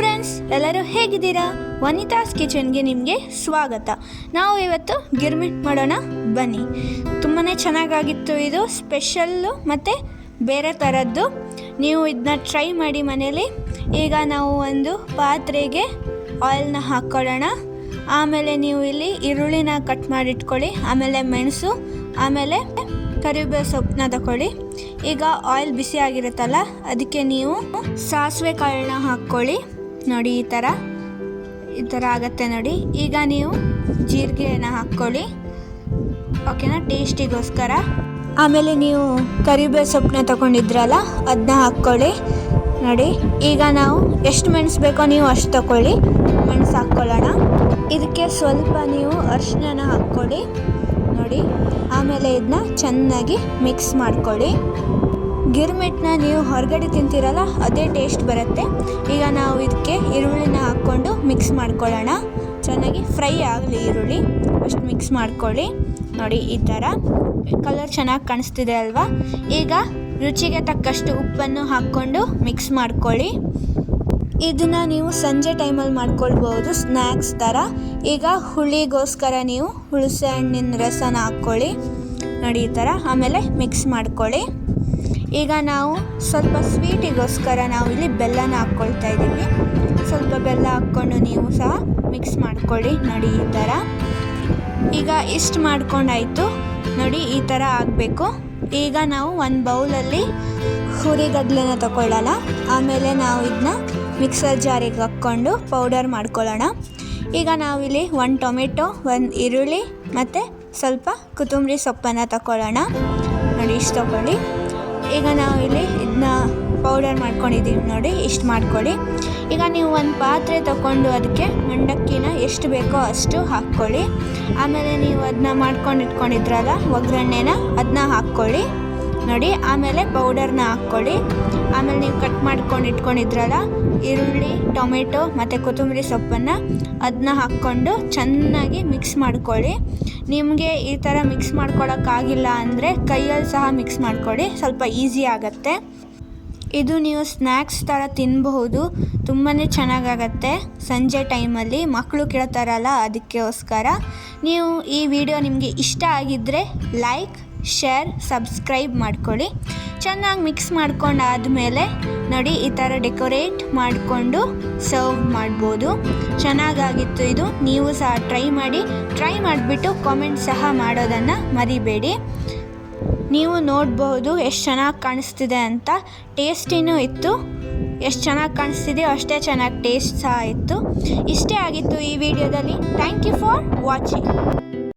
Friends, ಎಲ್ಲರೂ ಹೇಗಿದ್ದೀರಾ? ವನಿತಾಸ್ ಕಿಚನ್ಗೆ ನಿಮಗೆ ಸ್ವಾಗತ. ನಾವು ಇವತ್ತು ಗಿರ್ಮಿಟ್ ಮಾಡೋಣ ಬನ್ನಿ. ತುಂಬಾ ಚೆನ್ನಾಗಾಗಿತ್ತು. ಇದು ಸ್ಪೆಷಲ್ಲು ಮತ್ತು ಬೇರೆ ಥರದ್ದು. ನೀವು ಇದನ್ನ ಟ್ರೈ ಮಾಡಿ ಮನೇಲಿ. ಈಗ ನಾವು ಒಂದು ಪಾತ್ರೆಗೆ ಆಯಿಲ್ನ ಹಾಕ್ಕೊಳ್ಳೋಣ. ಆಮೇಲೆ ನೀವು ಇಲ್ಲಿ ಈರುಳ್ಳಿನ ಕಟ್ ಮಾಡಿಟ್ಕೊಳ್ಳಿ. ಆಮೇಲೆ ಮೆಣಸು, ಆಮೇಲೆ ಕರಿಬೇವು ಸೊಪ್ಪನ್ನ ತಗೊಳ್ಳಿ. ಈಗ ಆಯಿಲ್ ಬಿಸಿ ಆಗಿರುತ್ತಲ್ಲ, ಅದಕ್ಕೆ ನೀವು ಸಾಸಿವೆ ಕಾಳನ್ನ ಹಾಕ್ಕೊಳ್ಳಿ. ನೋಡಿ, ಈ ಥರ ಆಗುತ್ತೆ ನೋಡಿ. ಈಗ ನೀವು ಜೀರಿಗೆನ ಹಾಕ್ಕೊಳ್ಳಿ, ಓಕೆನಾ, ಟೇಸ್ಟಿಗೋಸ್ಕರ. ಆಮೇಲೆ ನೀವು ಕರಿಬೇವು ಸೊಪ್ಪನ್ನ ತಗೊಂಡಿದ್ರಲ್ಲ, ಅದನ್ನ ಹಾಕ್ಕೊಳ್ಳಿ. ನೋಡಿ, ಈಗ ನಾವು ಎಷ್ಟು ಮೆಣಸು ಬೇಕೋ ನೀವು ಅಷ್ಟು ತಗೊಳ್ಳಿ. ಮೆಣಸು ಹಾಕ್ಕೊಳ್ಳೋಣ. ಇದಕ್ಕೆ ಸ್ವಲ್ಪ ನೀವು ಅರಿಶಿನ ಹಾಕ್ಕೊಳ್ಳಿ. ನೋಡಿ, ಆಮೇಲೆ ಇದನ್ನ ಚೆನ್ನಾಗಿ ಮಿಕ್ಸ್ ಮಾಡ್ಕೊಳ್ಳಿ. ಗಿರ್ಮಿಟ್ನ ನೀವು ಹೊರಗಡೆ ತಿಂತೀರಲ್ಲ, ಅದೇ ಟೇಸ್ಟ್ ಬರುತ್ತೆ. ಈಗ ನಾವು ಇದಕ್ಕೆ ಈರುಳ್ಳಿನ ಹಾಕ್ಕೊಂಡು ಮಿಕ್ಸ್ ಮಾಡ್ಕೊಳ್ಳೋಣ. ಚೆನ್ನಾಗಿ ಫ್ರೈ ಆಗಲಿ ಈರುಳ್ಳಿ, ಅಷ್ಟು ಮಿಕ್ಸ್ ಮಾಡ್ಕೊಳ್ಳಿ. ನೋಡಿ, ಈ ಥರ ಕಲರ್ ಚೆನ್ನಾಗಿ ಕಾಣಿಸ್ತಿದೆ ಅಲ್ವಾ? ಈಗ ರುಚಿಗೆ ತಕ್ಕಷ್ಟು ಉಪ್ಪನ್ನು ಹಾಕ್ಕೊಂಡು ಮಿಕ್ಸ್ ಮಾಡ್ಕೊಳ್ಳಿ. ಇದನ್ನು ನೀವು ಸಂಜೆ ಟೈಮಲ್ಲಿ ಮಾಡ್ಕೊಳ್ಬೋದು, ಸ್ನ್ಯಾಕ್ಸ್ ಥರ. ಈಗ ಹುಳಿಗೋಸ್ಕರ ನೀವು ಹುಣಸೆ ಹಣ್ಣಿನ ರಸನ ಹಾಕ್ಕೊಳ್ಳಿ. ನೋಡಿ, ಈ ಥರ. ಆಮೇಲೆ ಮಿಕ್ಸ್ ಮಾಡ್ಕೊಳ್ಳಿ. ಈಗ ನಾವು ಸ್ವಲ್ಪ ಸ್ವೀಟಿಗೋಸ್ಕರ ನಾವು ಇಲ್ಲಿ ಬೆಲ್ಲನ ಹಾಕ್ಕೊಳ್ತಾ ಇದ್ದೀವಿ. ಸ್ವಲ್ಪ ಬೆಲ್ಲ ಹಾಕ್ಕೊಂಡು ನೀವು ಸಹ ಮಿಕ್ಸ್ ಮಾಡ್ಕೊಳ್ಳಿ. ನೋಡಿ, ಈ ಥರ. ಈಗ ಇಷ್ಟು ಮಾಡ್ಕೊಂಡಾಯಿತು ನೋಡಿ, ಈ ಥರ ಆಗಬೇಕು. ಈಗ ನಾವು ಒಂದು ಬೌಲಲ್ಲಿ ಹುರಿಗಡಲೆನ ತಗೊಳ್ಳೋಣ. ಆಮೇಲೆ ನಾವು ಇದನ್ನ ಮಿಕ್ಸರ್ ಜಾರಿಗೆ ಹಾಕ್ಕೊಂಡು ಪೌಡರ್ ಮಾಡ್ಕೊಳ್ಳೋಣ. ಈಗ ನಾವಿಲ್ಲಿ 1 ಟೊಮೆಟೊ, 1 ಈರುಳ್ಳಿ ಮತ್ತು ಸ್ವಲ್ಪ ಕೊತ್ತಂಬರಿ ಸೊಪ್ಪನ್ನು ತಗೊಳ್ಳೋಣ. ನೋಡಿ, ಇಷ್ಟು ತಗೊಳ್ಳಿ. ಈಗ ನಾವಿಲ್ಲಿ ಇದನ್ನ ಪೌಡರ್ ಮಾಡ್ಕೊಂಡಿದ್ದೀವಿ ನೋಡಿ, ಇಷ್ಟು ಮಾಡ್ಕೊಳ್ಳಿ. ಈಗ ನೀವು ಒಂದು ಪಾತ್ರೆ ತಗೊಂಡು ಅದಕ್ಕೆ ಮಂಡಕ್ಕಿನ ಎಷ್ಟು ಬೇಕೋ ಅಷ್ಟು ಹಾಕ್ಕೊಳ್ಳಿ. ಆಮೇಲೆ ನೀವು ಅದನ್ನ ಮಾಡ್ಕೊಂಡು ಇಟ್ಕೊಂಡಿದ್ರಲ್ಲ ಒಗ್ಗರಣೆನ, ಅದನ್ನ ಹಾಕ್ಕೊಳ್ಳಿ. ನೋಡಿ, ಆಮೇಲೆ ಪೌಡರ್ನ ಹಾಕ್ಕೊಳ್ಳಿ. ಆಮೇಲೆ ನೀವು ಕಟ್ ಮಾಡ್ಕೊಂಡು ಇಟ್ಕೊಂಡಿದ್ರಲ್ಲ ಈರುಳ್ಳಿ, ಟೊಮೆಟೊ ಮತ್ತು ಕೊತ್ತಂಬರಿ ಸೊಪ್ಪನ್ನು, ಅದನ್ನ ಹಾಕ್ಕೊಂಡು ಚೆನ್ನಾಗಿ ಮಿಕ್ಸ್ ಮಾಡ್ಕೊಳ್ಳಿ. ನಿಮಗೆ ಈ ಥರ ಮಿಕ್ಸ್ ಮಾಡ್ಕೊಳ್ಳೋಕ್ಕಾಗಿಲ್ಲ ಅಂದರೆ ಕೈಯಲ್ಲಿ ಸಹ ಮಿಕ್ಸ್ ಮಾಡ್ಕೊಳ್ಳಿ, ಸ್ವಲ್ಪ ಈಸಿ ಆಗುತ್ತೆ. ಇದು ನೀವು ಸ್ನ್ಯಾಕ್ಸ್ ಥರ ತಿನ್ನಬಹುದು, ತುಂಬಾ ಚೆನ್ನಾಗಾಗತ್ತೆ ಸಂಜೆ ಟೈಮಲ್ಲಿ. ಮಕ್ಕಳು ಕೇಳ್ತಾರಲ್ಲ, ಅದಕ್ಕೋಸ್ಕರ. ನೀವು ಈ ವಿಡಿಯೋ ನಿಮಗೆ ಇಷ್ಟ ಆಗಿದ್ದರೆ ಲೈಕ್, ಶೇರ್, ಸಬ್ಸ್ಕ್ರೈಬ್ ಮಾಡ್ಕೊಳ್ಳಿ. ಚೆನ್ನಾಗಿ ಮಿಕ್ಸ್ ಮಾಡ್ಕೊಂಡಾದಮೇಲೆ ನೋಡಿ, ಈ ಥರ ಡೆಕೋರೇಟ್ ಮಾಡಿಕೊಂಡು ಸರ್ವ್ ಮಾಡ್ಬೋದು. ಚೆನ್ನಾಗಾಗಿತ್ತು ಇದು. ನೀವು ಸಹ ಟ್ರೈ ಮಾಡಿಬಿಟ್ಟು ಕಾಮೆಂಟ್ ಸಹ ಮಾಡೋದನ್ನು ಮರಿಬೇಡಿ. ನೀವು ನೋಡಬಹುದು ಎಷ್ಟು ಚೆನ್ನಾಗಿ ಕಾಣಿಸ್ತಿದೆ ಅಂತ. ಟೇಸ್ಟಿನೂ ಇತ್ತು. ಎಷ್ಟು ಚೆನ್ನಾಗಿ ಕಾಣಿಸ್ತಿದೆಯೋ ಅಷ್ಟೇ ಚೆನ್ನಾಗಿ ಟೇಸ್ಟ್ ಸಹ ಇತ್ತು. ಇಷ್ಟೇ ಆಗಿತ್ತು ಈ ವಿಡಿಯೋದಲ್ಲಿ. Thank you for watching.